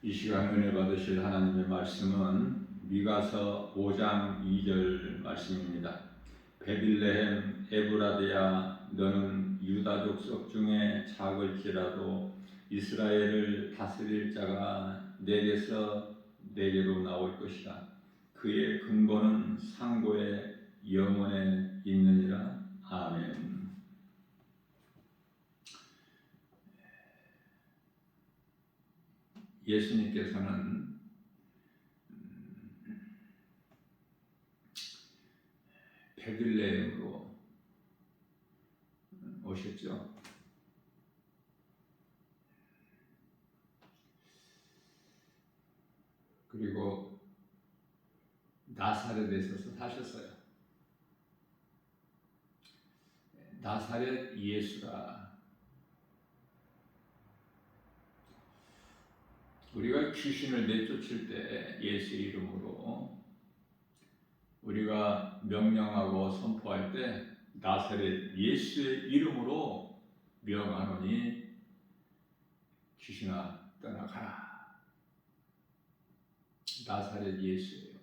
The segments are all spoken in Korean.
이 시간 은혜 받으실 하나님의 말씀은 미가서 5장 2절 말씀입니다. 베들레헴 에브라드야, 너는 유다 족속 중에 작을지라도 이스라엘을 다스릴 자가 내게서 내게로 나올 것이다. 그의 근본은 상고의 영원에 있느니라. 아멘. 예수님께서는 베들레헴으로 오셨죠. 그리고 나사렛에서 사셨어요. 나사렛 예수라. 우리가 귀신을 내쫓을 때 예수의 이름으로 우리가 명령하고 선포할 때 나사렛 예수의 이름으로 명하노니 귀신아 떠나가라. 나사렛 예수예요.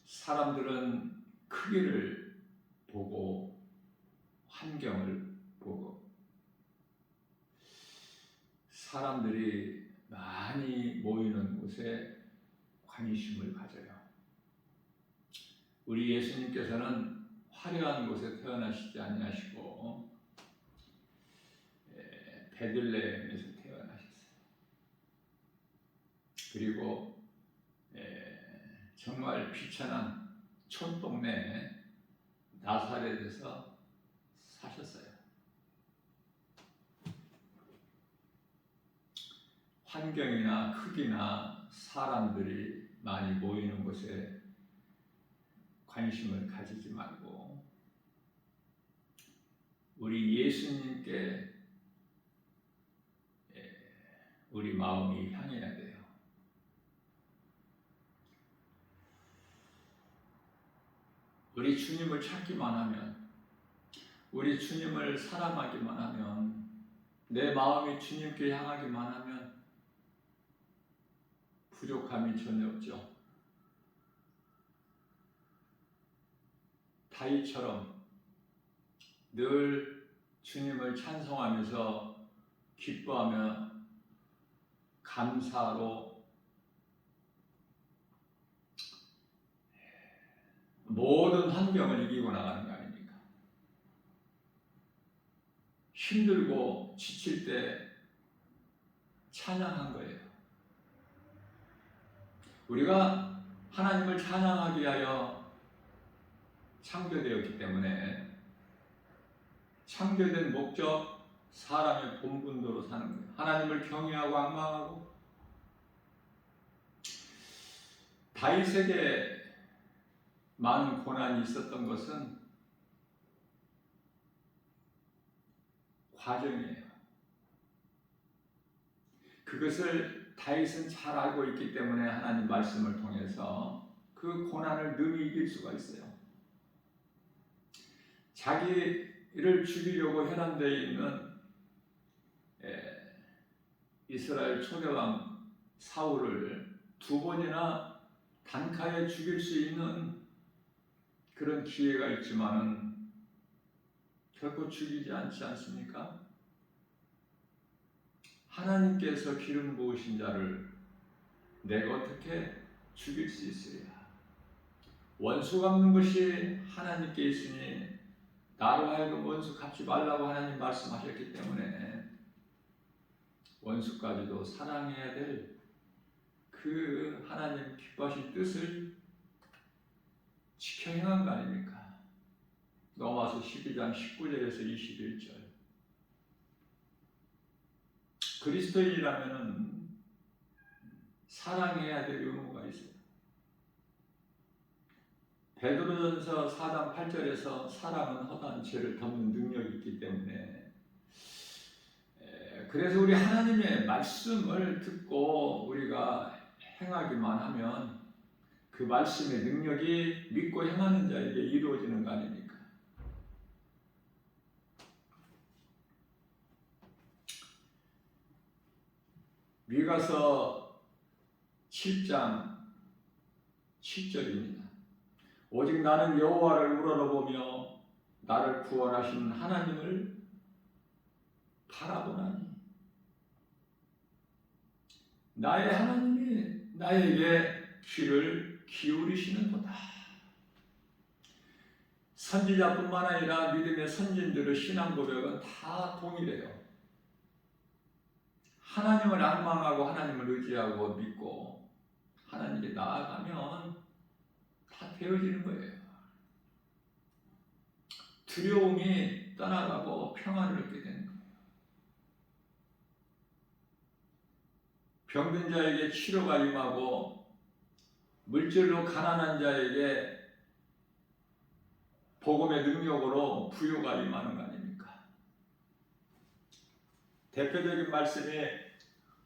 사람들은 크기를 보고 환경을 보고 사람들이 많이 모이는 곳에 관심을 가져요. 우리 예수님께서는 화려한 곳에 태어나시지 아니하시고 베들레헴에서 태어나셨어요. 그리고 정말 비천한 촌동네 나사렛에서 사셨어요. 환경이나 크기나 사람들이 많이 모이는 곳에 관심을 가지지 말고 우리 예수님께 우리 마음이 향해야 돼요. 우리 주님을 찾기만 하면, 우리 주님을 사랑하기만 하면, 내 마음이 주님께 향하기만 하면 부족함이 전혀 없죠. 다윗처럼 늘 주님을 찬송하면서 기뻐하며 감사로 모든 환경을 이기고 나가는 거 아닙니까? 힘들고 지칠 때 찬양한 거예요. 우리가 하나님을 찬양하기 위하여 창조되었기 때문에 창조된 목적, 사람의 본분대로 사는 거예요. 하나님을 경외하고 앙망하고. 다윗에게 많은 고난이 있었던 것은 과정이에요. 그것을 다윗은 잘 알고 있기 때문에 하나님 말씀을 통해서 그 고난을 능히 이길 수가 있어요. 자기를 죽이려고 현안되어 있는 이스라엘 초대왕 사울을 2번이나 단칼에 죽일 수 있는 그런 기회가 있지만은 결코 죽이지 않지 않습니까? 하나님께서 기름 부으신 자를 내가 어떻게 죽일 수 있으랴. 원수 갚는 것이 하나님께 있으니 나로 하여금 원수 갚지 말라고 하나님 말씀하셨기 때문에 원수까지도 사랑해야 될 그 하나님 기뻐하신 뜻을 지켜 행한 거 아닙니까? 로마서 12장 19절에서 21절. 그리스도인이라면은 사랑해야 될 의무가 있어요. 베드로전서 4장 8절에서 사랑은 허다한 죄를 덮는 능력이 있기 때문에 그래서 우리 하나님의 말씀을 듣고 우리가 행하기만 하면 그 말씀의 능력이 믿고 행하는 자에게 이루어지는 거 아닙니까? 미가서 7장 7절입니다. 오직 나는 여호와를 우러러보며 나를 구원하신 하나님을 바라보나니 나의 하나님이 나에게 귀를 기울이시는도다. 선지자뿐만 아니라 믿음의 선진들의 신앙 고백은 다 동일해요. 하나님을 앙망하고 하나님을 의지하고 믿고 하나님께 나아가면 다 되어지는 거예요. 두려움이 떠나가고 평안을 얻게 되는 거예요. 병든 자에게 치료가 임하고 물질로 가난한 자에게 복음의 능력으로 부요가 임하는 거 아닙니까? 대표적인 말씀이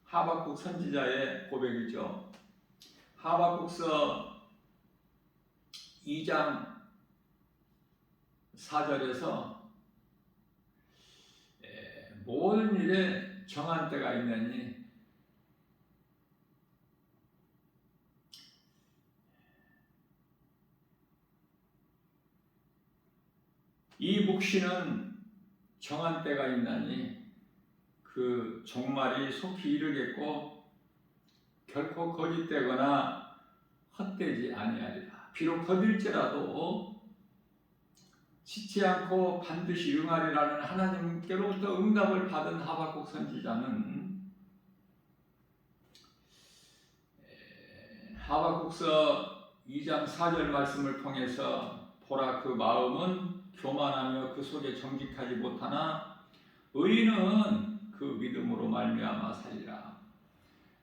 하박국 선지자의 고백이죠. 하박국서 2장 4절에서 모든 일에 정한 때가 있느니 이 묵시는 정한 때가 있나니 그 종말이 속히 이르겠고 결코 거짓되거나 헛되지 아니하리라. 비록 더딜지라도 지치 않고 반드시 응하리라는 하나님께로부터 응답을 받은 하박국 선지자는 하박국서 2장 4절 말씀을 통해서 보라 그 마음은 교만하며 그 속에 정직하지 못하나 의인은 그 믿음으로 말미암아 살리라.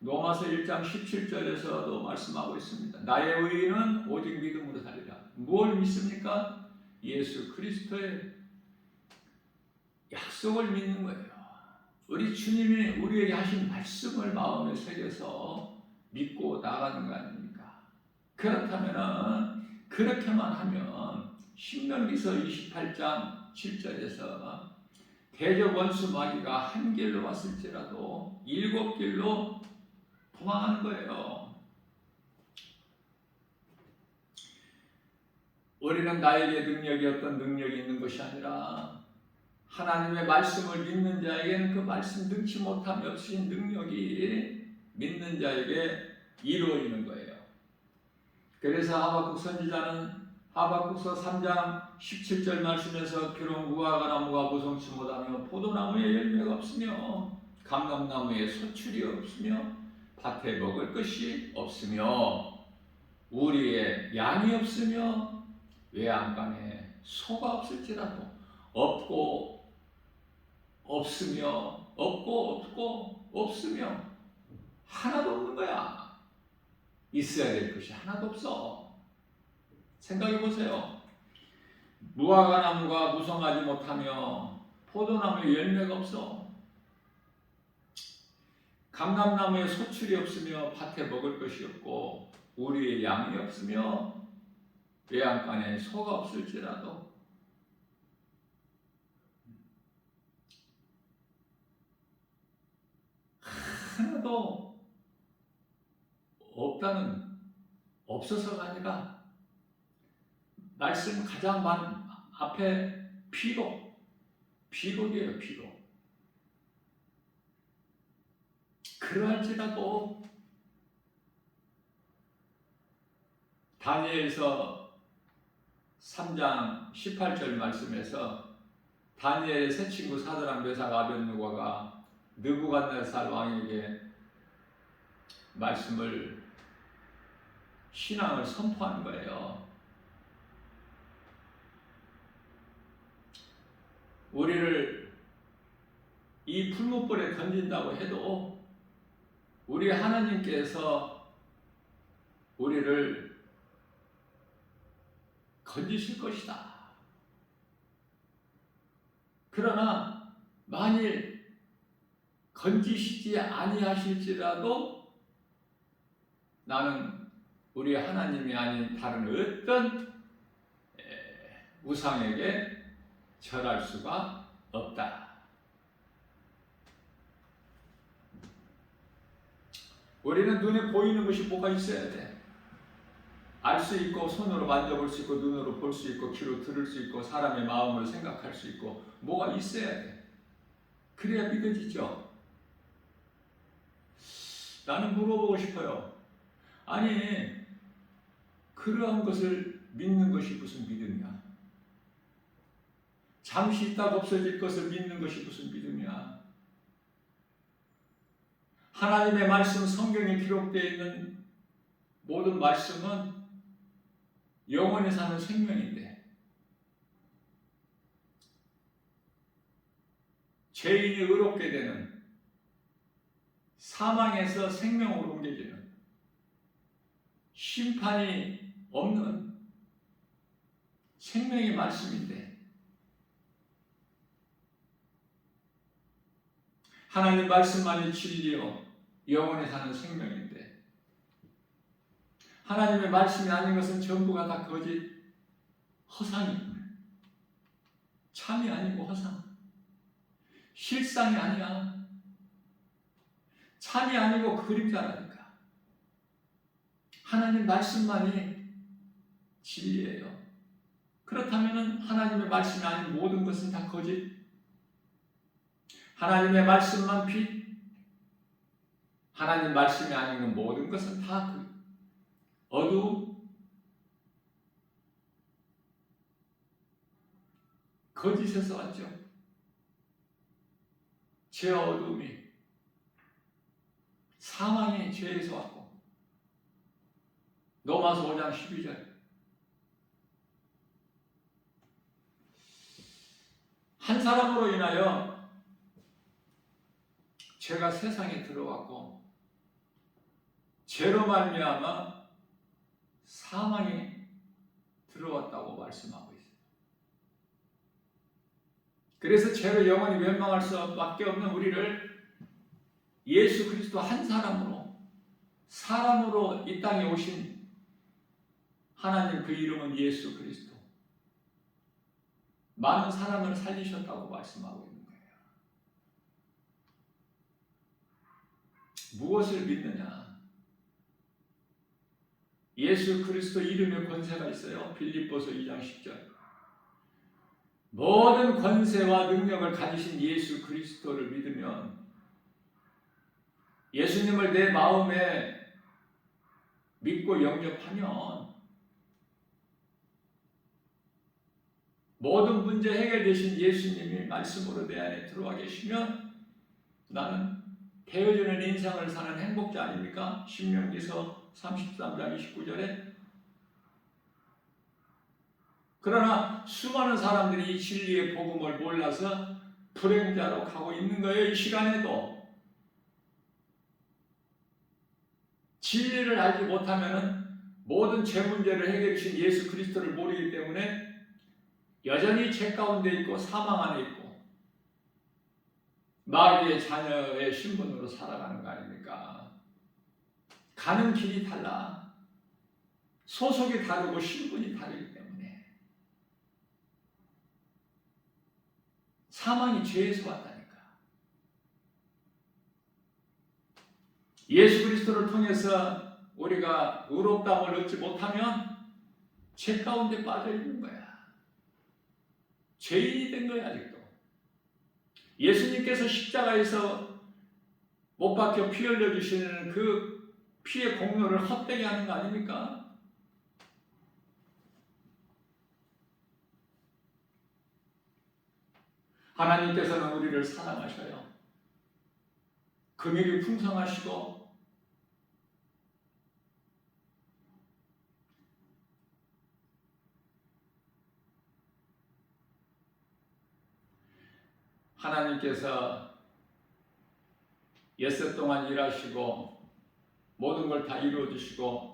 로마서 1장 17절에서도 말씀하고 있습니다. 나의 의인은 오직 믿음으로 살리라. 무엇을 믿습니까? 예수 그리스도의 약속을 믿는 거예요. 우리 주님이 우리에게 하신 말씀을 마음에 새겨서 믿고 나가는 거 아닙니까? 그렇다면 그렇게만 하면 신명기서 28장 7절에서 대적 원수 마귀가 한 길로 왔을지라도 7길로 도망하는 거예요. 우리는 나에게 능력이 어떤 능력이 있는 것이 아니라 하나님의 말씀을 믿는 자에게는 그 말씀 능치 못함이 없으신 능력이 믿는 자에게 이루어지는 거예요. 그래서 하박국 선지자는 하박국서 3장 17절 말씀에서 비록 무화과 나무가 무성치 못하며 포도나무에 열매가 없으며 감람나무에 소출이 없으며 밭에 먹을 것이 없으며 우리의 양이 없으며 외양간에 소가 없을지라도 없고 없으며 하나도 없는 거야. 있어야 될 것이 하나도 없어. 생각해 보세요. 무화과 나무가 무성하지 못하며 포도나무에 열매가 없어. 감람나무에 소출이 없으며 밭에 먹을 것이 없고 우리의 양이 없으며 외양간에 소가 없을지라도 하나도 없어서가 아니라 말씀 가장 앞에 비록이에요. 비록. 그러할지라도 다니엘서 3장 18절 말씀에서 다니엘의 세 친구 사드락 메삭 아벳느고가 느부갓네살 왕에게 말씀을 신앙을 선포한 거예요. 우리를 이 풀무불에 던진다고 해도 우리 하나님께서 우리를 건지실 것이다. 그러나 만일 건지시지 아니하실지라도 나는 우리 하나님이 아닌 다른 어떤 우상에게 절할 수가 없다. 우리는 눈에 보이는 것이 뭐가 있어야 돼. 알 수 있고 손으로 만져볼 수 있고 눈으로 볼 수 있고 귀로 들을 수 있고 사람의 마음으로 생각할 수 있고 뭐가 있어야 돼. 그래야 믿어지죠. 나는 물어보고 싶어요. 아니 그러한 것을 믿는 것이 무슨 믿음이야? 잠시 있다가 없어질 것을 믿는 것이 무슨 믿음이야? 하나님의 말씀 성경에 기록되어 있는 모든 말씀은 영원히 사는 생명인데 죄인이 의롭게 되는 사망에서 생명으로 옮겨지는 심판이 없는 생명의 말씀인데 하나님 말씀만이 진리요 영원히 사는 생명인데 하나님의 말씀이 아닌 것은 전부가 다 거짓 허상이고 참이 아니고 허상 실상이 아니야. 참이 아니고 그림자라니까. 하나님 말씀만이 진리예요. 그렇다면 하나님의 말씀이 아닌 모든 것은 다 거짓. 하나님의 말씀만 빛. 하나님 말씀이 아닌 모든 것은 다 어두움. 거짓에서 왔죠. 죄와 어두움이 사망의 죄에서 왔고 로마서 5장 12절 한 사람으로 인하여 죄가 세상에 들어왔고 죄로 말미암아 사망이 들어왔다고 말씀하고 있습니다. 그래서 죄로 영원히 멸망할 수밖에 없는 우리를 예수 그리스도 한 사람으로 이 땅에 오신 하나님 그 이름은 예수 그리스도. 많은 사람을 살리셨다고 말씀하고 있는 거예요. 무엇을 믿느냐? 예수 그리스도 이름에 권세가 있어요. 빌립보서 2장 10절. 모든 권세와 능력을 가지신 예수 그리스도를 믿으면 예수님을 내 마음에 믿고 영접하면 모든 문제 해결되신 예수님이 말씀으로 내 안에 들어와 계시면 나는 되어지는 인생을 사는 행복자 아닙니까? 신명기서 33장 29절에 그러나 수많은 사람들이 이 진리의 복음을 몰라서 불행자로 가고 있는 거예요. 이 시간에도 진리를 알지 못하면 모든 죄 문제를 해결해 주신 예수 그리스도를 모르기 때문에 여전히 죄 가운데 있고 사망 안에 있고 마귀의 자녀의 신분으로 살아가는 거 아닙니까? 가는 길이 달라. 소속이 다르고 신분이 다르기 때문에 사망이 죄에서 왔다니까. 예수 그리스도를 통해서 우리가 의롭다함을 얻지 못하면 죄 가운데 빠져 있는 거야. 죄인이 된 거야 아직도. 예수님께서 십자가에서 못 박혀 피 흘려 주시는 그 피의 공로를 헛되게 하는 거 아닙니까? 하나님께서는 우리를 사랑하셔요. 긍휼이 풍성하시고 하나님께서 엿새 동안 일하시고 모든 걸 다 이루어주시고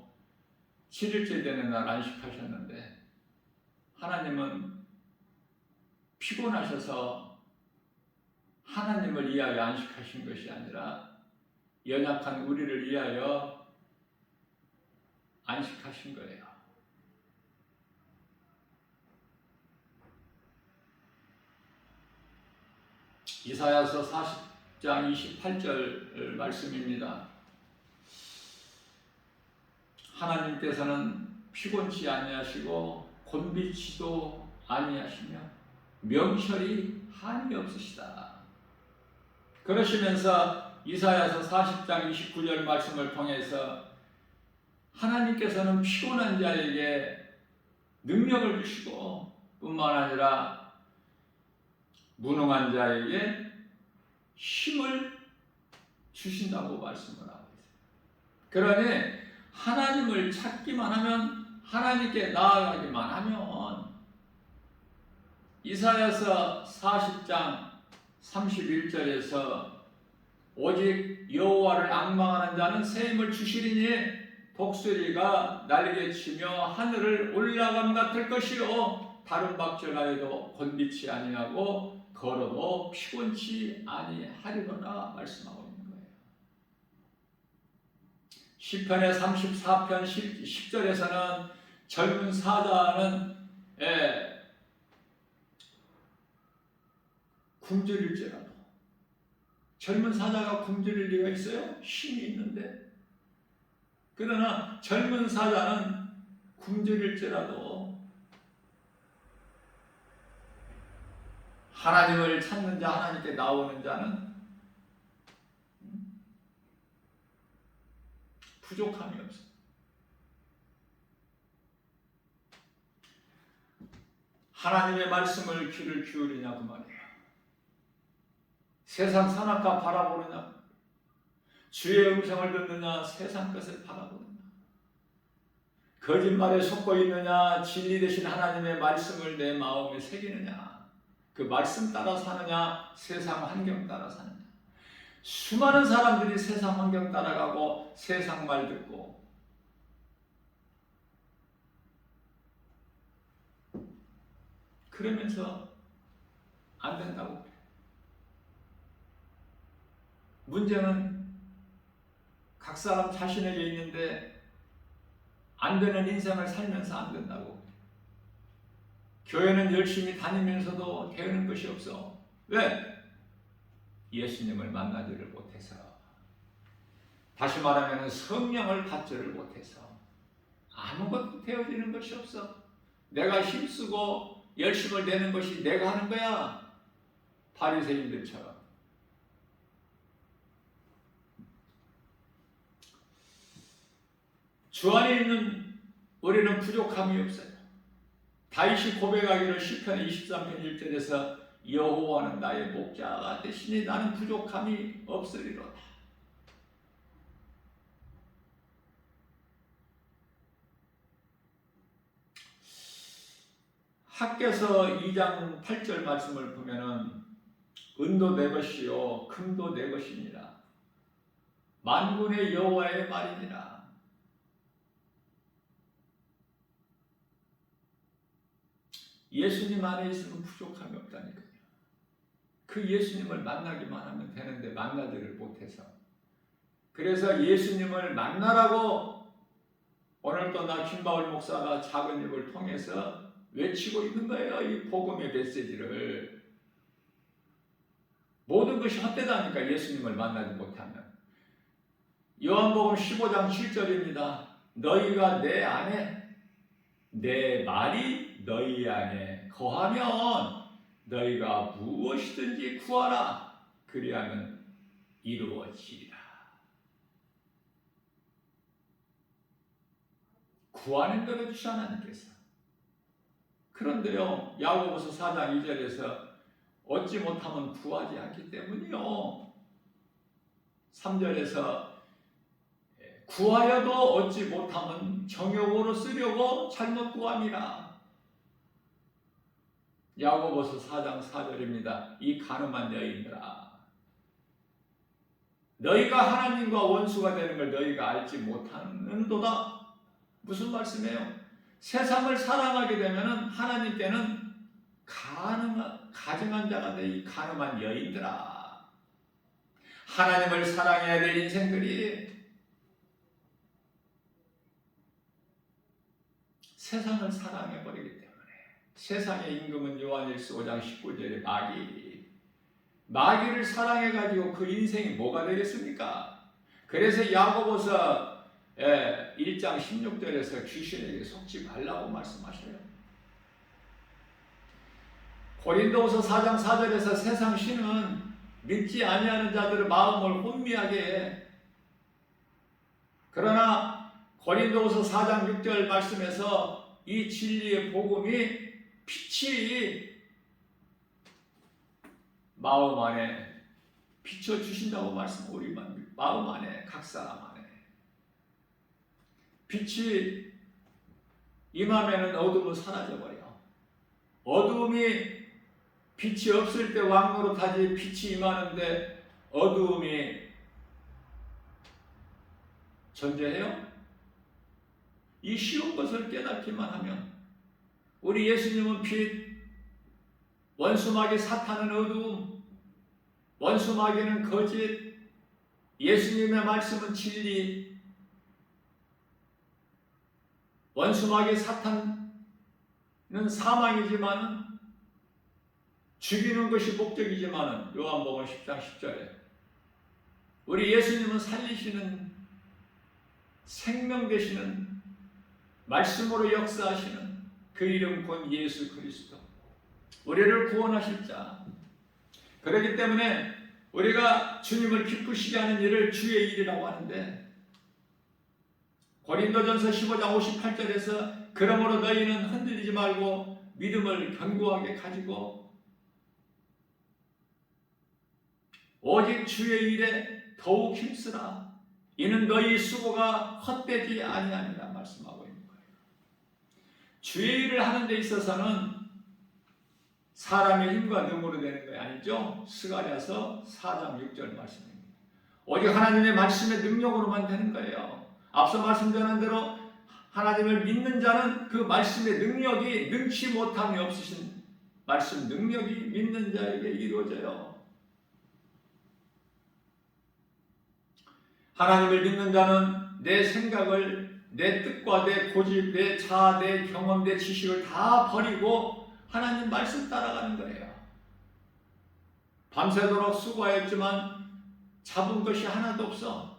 7일째 되는 날 안식하셨는데 하나님은 피곤하셔서 하나님을 위하여 안식하신 것이 아니라 연약한 우리를 위하여 안식하신 거예요. 이사야서 40장 28절 말씀입니다. 하나님께서는 피곤치 아니하시고 곤비치도 아니하시며 명철이 한이 없으시다. 그러시면서 이사야서 40장 29절 말씀을 통해서 하나님께서는 피곤한 자에게 능력을 주시고 뿐만 아니라 무능한 자에게 힘을 주신다고 말씀을 하고 있어요. 그러니 하나님을 찾기만 하면, 하나님께 나아가기만 하면, 이사야서 40장 31절에서 오직 여호와를 앙망하는 자는 새 힘을 주시리니 독수리가 날개치며 하늘을 올라감 같을 것이요 다른 박질하여도 곤비치 아니하고 걸어도 피곤치 아니하리로라 말씀하고 있는 거예요. 시편의 34편 10절에서는 젊은 사자는 굶주릴지라도, 젊은 사자가 굶주릴 리가 있어요? 힘이 있는데. 그러나 젊은 사자는 굶주릴지라도 하나님을 찾는 자, 하나님께 나오는 자는 부족함이 없어요. 하나님의 말씀을 귀를 기울이냐 그 말이에요. 세상 산악과 바라보느냐, 주의 음성을 듣느냐, 세상 것을 바라보느냐, 거짓말에 속고 있느냐, 진리 되신 하나님의 말씀을 내 마음에 새기느냐, 그 말씀 따라 사느냐, 세상 환경 따라 사느냐. 수많은 사람들이 세상 환경 따라가고 세상 말 듣고 그러면서 안 된다고. 문제는 각 사람 자신에게 있는데 안 되는 인생을 살면서 안 된다고. 교회는 열심히 다니면서도 되는 것이 없어. 왜? 예수님을 만나지를 못해서. 다시 말하면 성령을 받지를 못해서 아무것도 되어지는 것이 없어. 내가 힘쓰고 열심을 내는 것이 내가 하는 거야. 바리새인들처럼. 주 안에 있는 우리는 부족함이 없어요. 다윗이 고백하기를 시편 23편 1절에서 여호와는 나의 목자가 되시니 나는 부족함이 없으리로다. 학개서 2장 8절 말씀을 보면은 은도 내 것이요 금도 내 것이니라. 만군의 여호와의 말이니라. 예수님 안에 있으면 부족함이 없다니까요. 그 예수님을 만나기만 하면 되는데 만나지를 못해서. 그래서 예수님을 만나라고 오늘도 나 김바울 목사가 작은 입을 통해서 외치고 있는 거예요. 이 복음의 메시지를. 모든 것이 헛되다니까 예수님을 만나지 못하면. 요한복음 15장 7절입니다. 너희가 내 안에 내 말이 너희 안에 거하면 너희가 무엇이든지 구하라. 그리하면 이루어지리라. 구하는 대로 주시 하나님께서. 그런데요, 야고보서 4장 2절에서 얻지 못하면 구하지 않기 때문이요. 3절에서 구하여도 얻지 못하면 정욕으로 쓰려고 잘못 구함이라. 야고보서 4장 4절입니다. 이 가늠한 여인들아, 너희가 하나님과 원수가 되는 걸 너희가 알지 못하는도다. 무슨 말씀이에요? 세상을 사랑하게 되면 하나님께는 가증한 자가 돼. 이 가늠한 여인들아, 하나님을 사랑해야 될 인생들이 세상을 사랑해버리기 때문에. 세상의 임금은 요한일서 5장 19절에 마귀를 사랑해가지고 그 인생이 뭐가 되겠습니까? 그래서 야고보서 1장 16절에서 귀신에게 속지 말라고 말씀하셔요. 고린도후서 4장 4절에서 세상 신은 믿지 아니하는 자들의 마음을 혼미하게 해. 그러나 고린도후서 4장 6절 말씀에서 이 진리의 복음이 빛이 마음 안에 비춰주신다고 말씀, 우리 마음 안에, 각 사람 안에 빛이 임하면은 어둠은 사라져버려. 어둠이 빛이 없을 때 왕노릇하지, 빛이 임하는데 어둠이 존재해요? 이 쉬운 것을 깨닫기만 하면, 우리 예수님은 빛, 원수마귀 사탄은 어두움, 원수마귀는 거짓, 예수님의 말씀은 진리. 원수마귀 사탄은 사망이지만은, 죽이는 것이 목적이지만은, 요한복음 10장 10절에 우리 예수님은 살리시는, 생명 되시는, 말씀으로 역사하시는 그 이름 곧 예수 그리스도, 우리를 구원하실 자. 그렇기 때문에 우리가 주님을 기쁘시게 하는 일을 주의 일이라고 하는데, 고린도전서 15장 58절에서 그러므로 너희는 흔들리지 말고 믿음을 견고하게 가지고 오직 주의 일에 더욱 힘쓰라. 이는 너희 수고가 헛되지 아니하니라 말씀하고 있는 거예요. 주의 일을 하는 데 있어서는 사람의 힘과 능으로 되는 거 아니죠? 스가랴서 4장 6절 말씀입니다. 오직 하나님의 말씀의 능력으로만 되는 거예요. 앞서 말씀드린 대로 하나님을 믿는 자는 그 말씀의 능력이, 능치 못함이 없으신 말씀 능력이 믿는 자에게 이루어져요. 하나님을 믿는 자는 내 생각을, 내 뜻과 내 고집, 내 자아, 내 경험, 내 지식을 다 버리고 하나님 말씀 따라가는 거예요. 밤새도록 수고하였지만 잡은 것이 하나도 없어.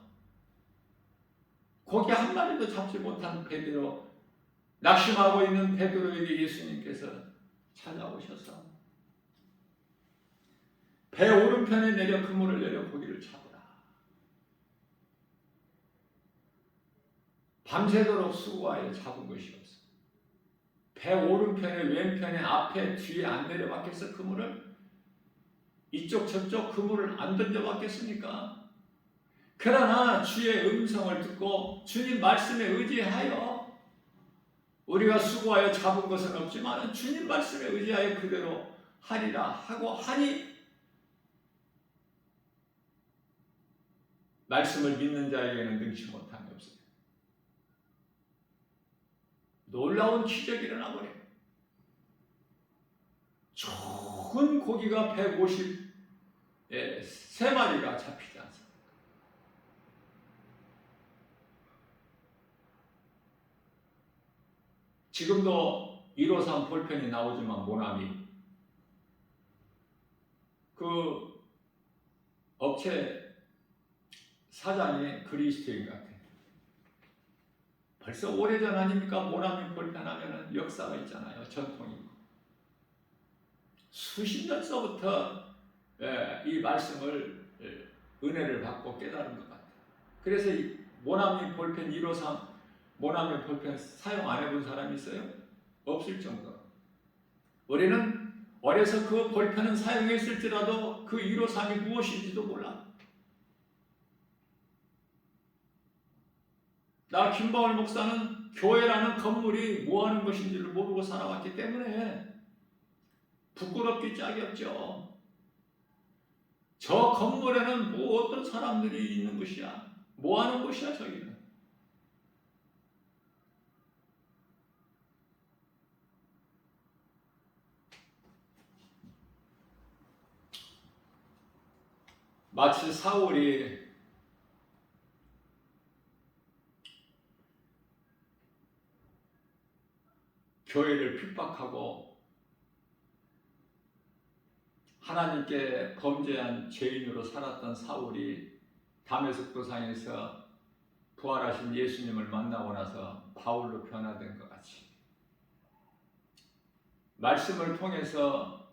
고기 한 마리도 잡지 못한 베드로, 낙심하고 있는 베드로에게 예수님께서 찾아오셔서 배 오른편에 내려 그물을 내려 고기를 잡으라. 밤새도록 수고하여 잡은 것이 없어. 배 오른편에, 왼편에, 앞에, 뒤에 안 내려봤겠어? 그물을? 이쪽 저쪽 그물을 안 던져봤겠습니까? 그러나 주의 음성을 듣고 주님 말씀에 의지하여, 우리가 수고하여 잡은 것은 없지만 주님 말씀에 의지하여 그대로 하리라 하고 하니, 말씀을 믿는 자에게는 능치 못함이 없어요. 놀라운 기적이 일어나버려요. 좋은 고기가 153마리가 잡히지 않습니다. 지금도 153 볼펜이 나오지만 모나미, 그 업체 사장이 그리스도인 것 같아요. 벌써 오래전 아닙니까? 모나미 볼펜 하면은 역사가 있잖아요. 전통이 있고. 수십 년 전부터 이 말씀을, 은혜를 받고 깨달은 것 같아요. 그래서 이 모나미 볼펜 153, 모나미 볼펜 사용 안 해본 사람이 있어요? 없을 정도로. 우리는 어려서 그 볼펜은 사용했을지라도 그 153이 무엇인지도 몰라. 나 김바울 목사는 교회라는 건물이 뭐 하는 것인지를 모르고 살아왔기 때문에 부끄럽기 짝이 없죠. 저 건물에는 뭐 어떤 사람들이 있는 것이야? 뭐 하는 곳이야 저기는? 마치 사울이 교회를 핍박하고 하나님께 범죄한 죄인으로 살았던 사울이 다메섹 도상에서 부활하신 예수님을 만나고 나서 바울로 변화된 것 같이 말씀을 통해서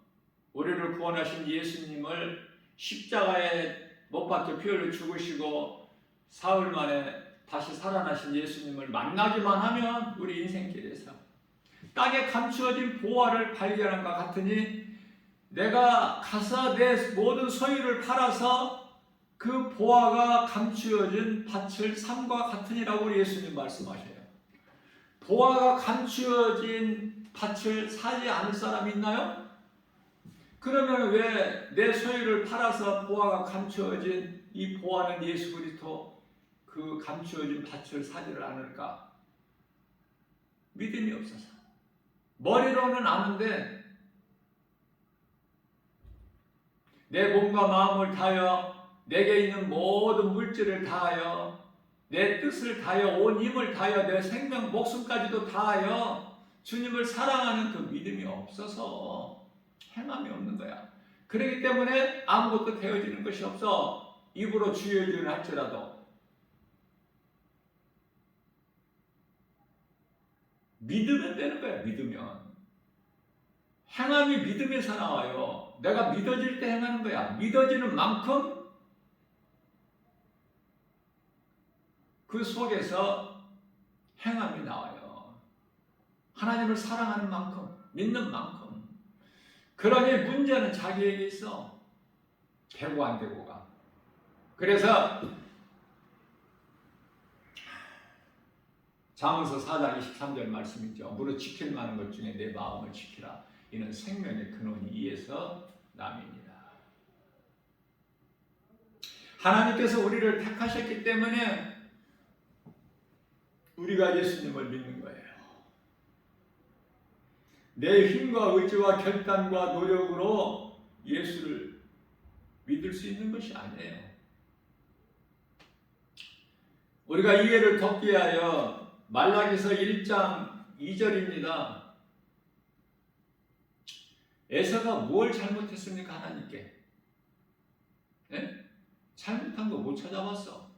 우리를 구원하신 예수님을 십자가에 못 박혀 피 흘려 죽으시고 사흘 만에 다시 살아나신 예수님을 만나기만 하면 우리 인생길에서 땅에 감추어진 보화를 발견한 것 같으니 내가 가서 내 모든 소유를 팔아서 그 보화가 감추어진 밭을 삼과 같으니라고 예수님 말씀하셔요. 보화가 감추어진 밭을 사지 않을 사람이 있나요? 그러면 왜 내 소유를 팔아서 보화가 감추어진 이 보화는 예수 그리스도 그 감추어진 밭을 사지를 않을까? 믿음이 없어서. 머리로는 아는데 내 몸과 마음을 다하여 내게 있는 모든 물질을 다하여 내 뜻을 다하여 온 힘을 다하여 내 생명 목숨까지도 다하여 주님을 사랑하는 그 믿음이 없어서 행함이 없는 거야. 그렇기 때문에 아무것도 되어지는 것이 없어. 입으로 주여 주여 할지라도 믿으면 되는 거야. 믿으면 행함이 믿음에서 나와요. 내가 믿어질 때 행하는 거야. 믿어지는 만큼 그 속에서 행함이 나와요. 하나님을 사랑하는 만큼, 믿는 만큼. 그러니 문제는 자기에게 있어. 되고 안 되고가. 그래서 잠언서 4장 23절 말씀이죠. 무릇 지킬 만한 것 중에 내 마음을 지키라. 이는 생명의 근원이 이에서 남입니다. 하나님께서 우리를 택하셨기 때문에 우리가 예수님을 믿는 거예요. 내 힘과 의지와 결단과 노력으로 예수를 믿을 수 있는 것이 아니에요. 우리가 이해를 돕기 위하여 말라기서 1장 2절입니다. 에서가 뭘 잘못했습니까? 하나님께. 네? 잘못한 거 못 찾아봤어.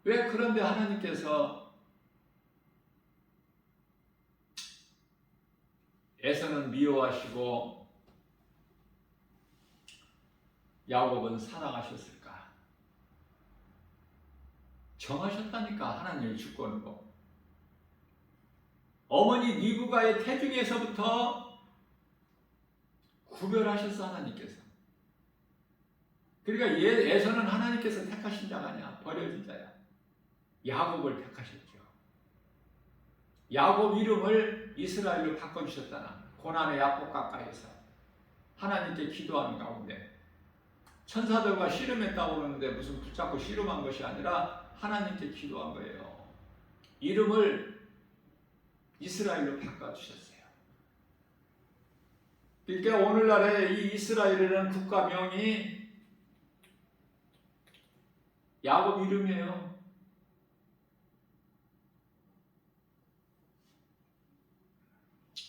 왜 그런데 하나님께서 에서는 미워하시고 야곱은 사랑하셨을까? 정하셨다니까. 하나님의 주권으로. 어머니 리브가의 태중에서부터 구별하셨어. 하나님께서. 그러니까 에서는 하나님께서 택하신 자가 아니야. 버려진 자야. 야곱을 택하셨죠. 야곱 이름을 이스라엘로 바꿔주셨다나. 고난의 야곱 가까이에서 하나님께 기도하는 가운데 천사들과 씨름했다고 그러는데 무슨 붙잡고 씨름한 것이 아니라 하나님께 기도한 거예요. 이름을 이스라엘로 바꿔주셨어요. 그러니까 오늘날의 이 이스라엘이라는 국가명이 야곱 이름이에요.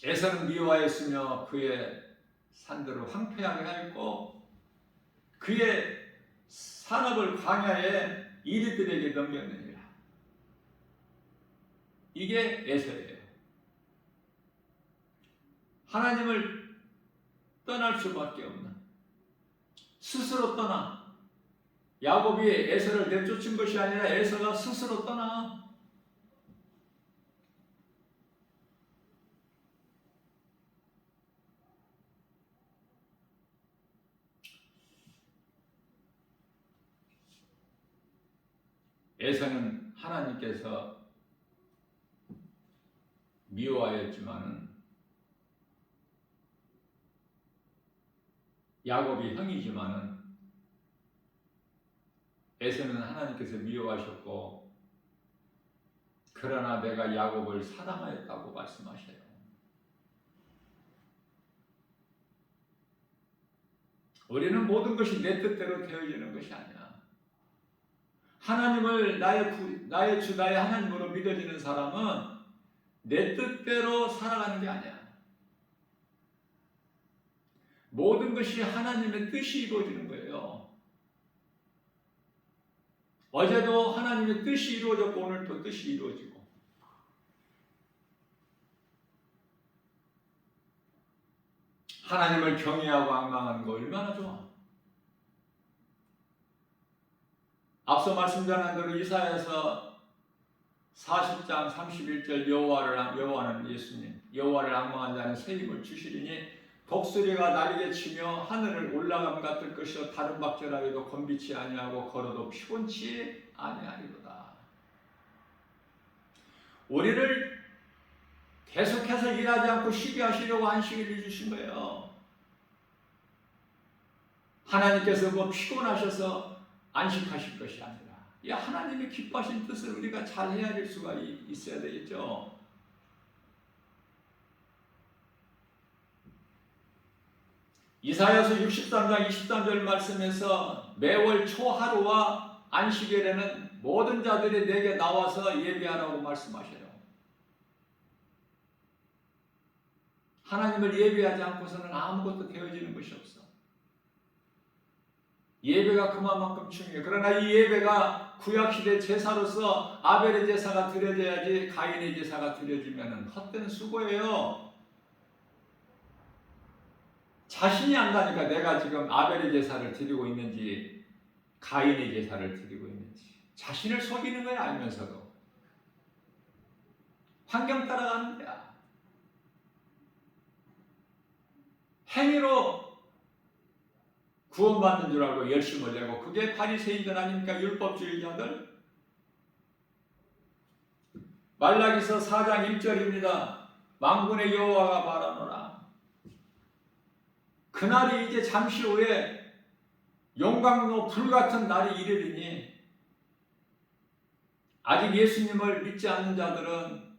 에서는 미워하였으며 그의 산들을 황폐하게 하였고 그의 산업을 광야에 이리들에게 넘겼느니라. 이게 에서예요. 하나님을 떠날 수밖에 없는, 스스로 떠나. 야곱이 에서를 내쫓은 것이 아니라 에서가 스스로 떠나. 에서는 하나님께서 미워하였지만은 야곱이 형이지만은 에서는 하나님께서 미워하셨고 그러나 내가 야곱을 사랑하였다고 말씀하셔요. 우리는 모든 것이 내 뜻대로 되어지는 것이 아니야. 하나님을 나의 주, 나의 하나님으로 믿어지는 사람은 내 뜻대로 살아가는 게 아니야. 모든 것이 하나님의 뜻이 이루어지는 거예요. 어제도 하나님의 뜻이 이루어졌고 오늘도 뜻이 이루어지고 하나님을 경외하고 앙망하는 거 얼마나 좋아. 앞서 말씀드린 대로 이사야서 40장 31절 여호와는 예수님 여호와를 앙망한 자는 새 힘을 주시리니 독수리가 날개 치며 하늘을 올라감 같을 것이요 다른 박절하여도 건비치 아니하고 걸어도 피곤치 아니하리로다. 우리를 계속해서 일하지 않고 쉬게 하시려고 안식일을 주신 거예요. 하나님께서 뭐 피곤하셔서 안식하실 것이 아니라 이 하나님의 기뻐하신 뜻을 우리가 잘 헤아릴 수가 있어야 되겠죠. 이사야서 63장 23절 말씀에서 매월 초하루와 안식일에는 모든 자들이 내게 나와서 예배하라고 말씀하셔요. 하나님을 예배하지 않고서는 아무것도 되어지는 것이 없어. 예배가 그만큼 중요해요. 그러나 이 예배가 구약시대 제사로서 아벨의 제사가 드려져야지 가인의 제사가 드려지면 헛된 수고예요. 자신이 안다니까 내가 지금 아벨의 제사를 드리고 있는지 가인의 제사를 드리고 있는지 자신을 속이는 거야. 알면서도 환경 따라가는 거야. 행위로 구원받는 줄 알고 열심을 내고 그게 바리새인들 아닙니까? 율법주의자들. 말라기서 4장 1절입니다. 만군의 여호와가 말하노라. 그날이 이제 잠시 후에 용광로 불같은 날이 이르리니 아직 예수님을 믿지 않는 자들은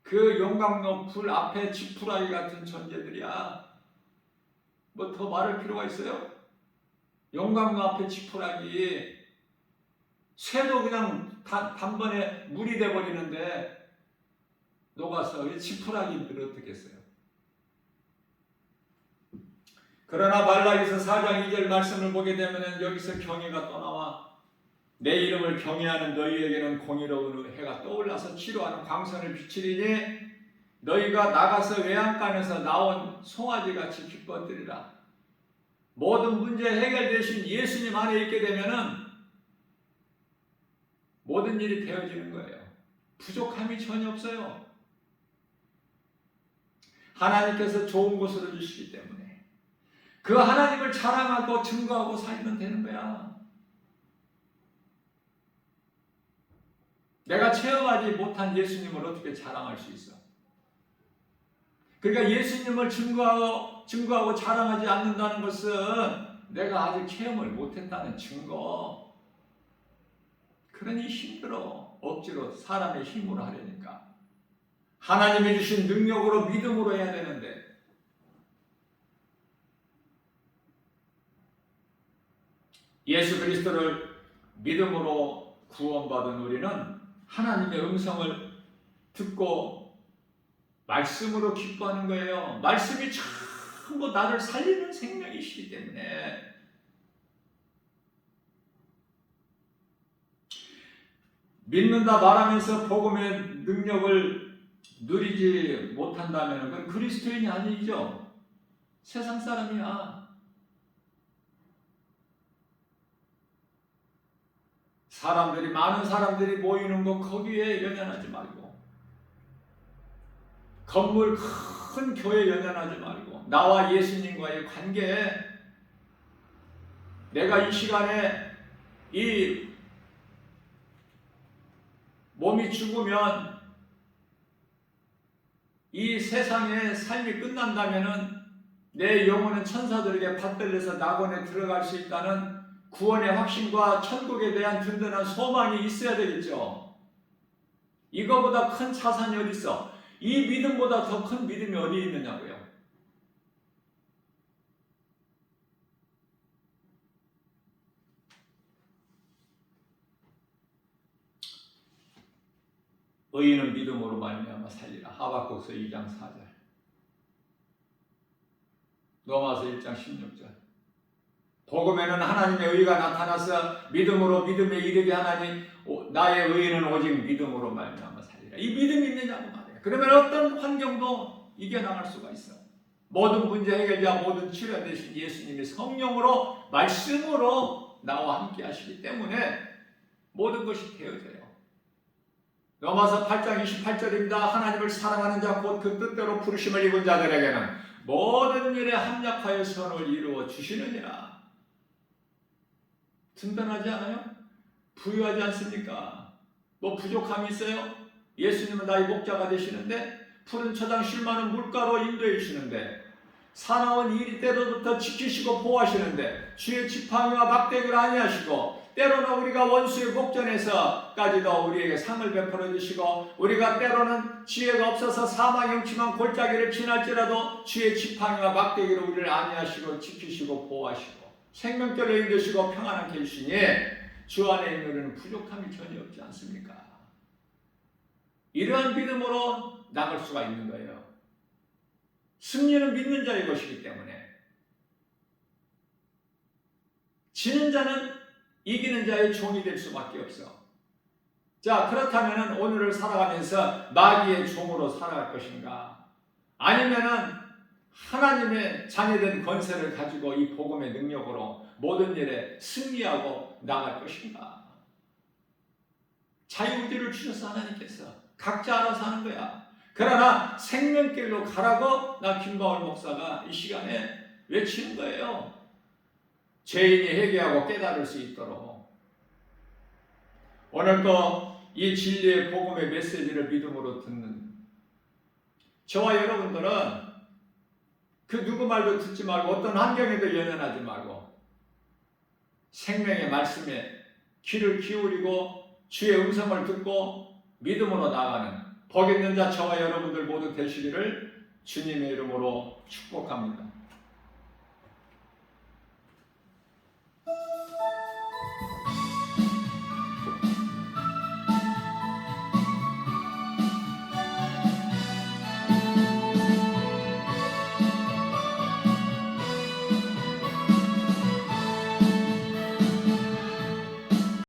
그 용광로 불 앞에 지푸라기 같은 존재들이야. 뭐 더 말할 필요가 있어요? 용광로 앞에 지푸라기 쇠도 그냥 단번에 물이 돼버리는데 녹아서 지푸라기들 어떻게 했어요? 그러나 말라기서 4장 2절 말씀을 보게 되면 여기서 경외가 또 나와. 내 이름을 경외하는 너희에게는 공의로운 해가 떠올라서 치료하는 광선을 비치리니 너희가 나가서 외양간에서 나온 송아지같이 기뻐뜨리라. 모든 문제 해결되신 예수님 안에 있게 되면은 모든 일이 되어지는 거예요. 부족함이 전혀 없어요. 하나님께서 좋은 것으로 주시기 때문에 그 하나님을 자랑하고 증거하고 살면 되는 거야. 내가 체험하지 못한 예수님을 어떻게 자랑할 수 있어? 그러니까 예수님을 증거하고 자랑하지 않는다는 것은 내가 아직 체험을 못했다는 증거. 그러니 힘들어. 억지로 사람의 힘으로 하려니까. 하나님이 주신 능력으로 믿음으로 해야 되는데 예수 그리스도를 믿음으로 구원받은 우리는 하나님의 음성을 듣고 말씀으로 기뻐하는 거예요. 말씀이 전부 나를 살리는 생명이시기 때문에 믿는다 말하면서 복음의 능력을 누리지 못한다면 그건 그리스도인이 아니죠. 세상 사람이야. 많은 사람들이 모이는 거 거기에 연연하지 말고 건물 큰 교회 연연하지 말고 나와 예수님과의 관계에 내가 이 시간에 이 몸이 죽으면 이 세상의 삶이 끝난다면은 내 영혼은 천사들에게 받들려서 낙원에 들어갈 수 있다는 구원의 확신과 천국에 대한 든든한 소망이 있어야 되겠죠. 이거보다 큰 자산이 어디 있어? 이 믿음보다 더 큰 믿음이 어디 있느냐고요. 의인은 믿음으로 말미암아 살리라. 하박국서 2장 4절. 로마서 1장 16절. 복음에는 하나님의 의가 나타나서 믿음으로 믿음에 이르게 하나니 나의 의는 오직 믿음으로 말미암아 살리라. 이 믿음이 있느냐고 말이에요. 그러면 어떤 환경도 이겨나갈 수가 있어. 모든 문제 해결자, 모든 치료 되신 예수님이 성령으로 말씀으로 나와 함께 하시기 때문에 모든 것이 되어져요. 로마서 8장 28절입니다. 하나님을 사랑하는 자 곧 그 뜻대로 부르심을 입은 자들에게는 모든 일에 합력하여 선을 이루어 주시느니라. 든든하지 않아요? 부유하지 않습니까? 뭐 부족함이 있어요? 예수님은 나의 목자가 되시는데 푸른 초장 쉴 만한 물가로 인도해 주시는데 사나운 일 때로부터 지키시고 보호하시는데 주의 지팡이와 막대기를 아니하시고 때로는 우리가 원수의 목전에서까지도 우리에게 상을 베풀어 주시고 우리가 때로는 지혜가 없어서 사망 영침한 골짜기를 지날지라도 주의 지팡이와 막대기로 우리를 아니하시고 지키시고 보호하시고 생명결로 인도시고 평안하게 해주시니 주 안에 있는 우리는 부족함이 전혀 없지 않습니까? 이러한 믿음으로 나갈 수가 있는 거예요. 승리는 믿는 자의 것이기 때문에 지는 자는 이기는 자의 종이 될 수밖에 없어. 자, 그렇다면 오늘을 살아가면서 마귀의 종으로 살아갈 것인가? 아니면은 하나님의 자녀된 권세를 가지고 이 복음의 능력으로 모든 일에 승리하고 나갈 것인가? 자유의지를 주셔서 하나님께서 각자 알아서 하는 거야. 그러나 생명길로 가라고 나 김바울 목사가 이 시간에 외치는 거예요. 죄인이 회개하고 깨달을 수 있도록. 오늘도 이 진리의 복음의 메시지를 믿음으로 듣는 저와 여러분들은 그 누구 말도 듣지 말고 어떤 환경에도 연연하지 말고 생명의 말씀에 귀를 기울이고 주의 음성을 듣고 믿음으로 나아가는 복 있는 자 저와 여러분들 모두 되시기를 주님의 이름으로 축복합니다.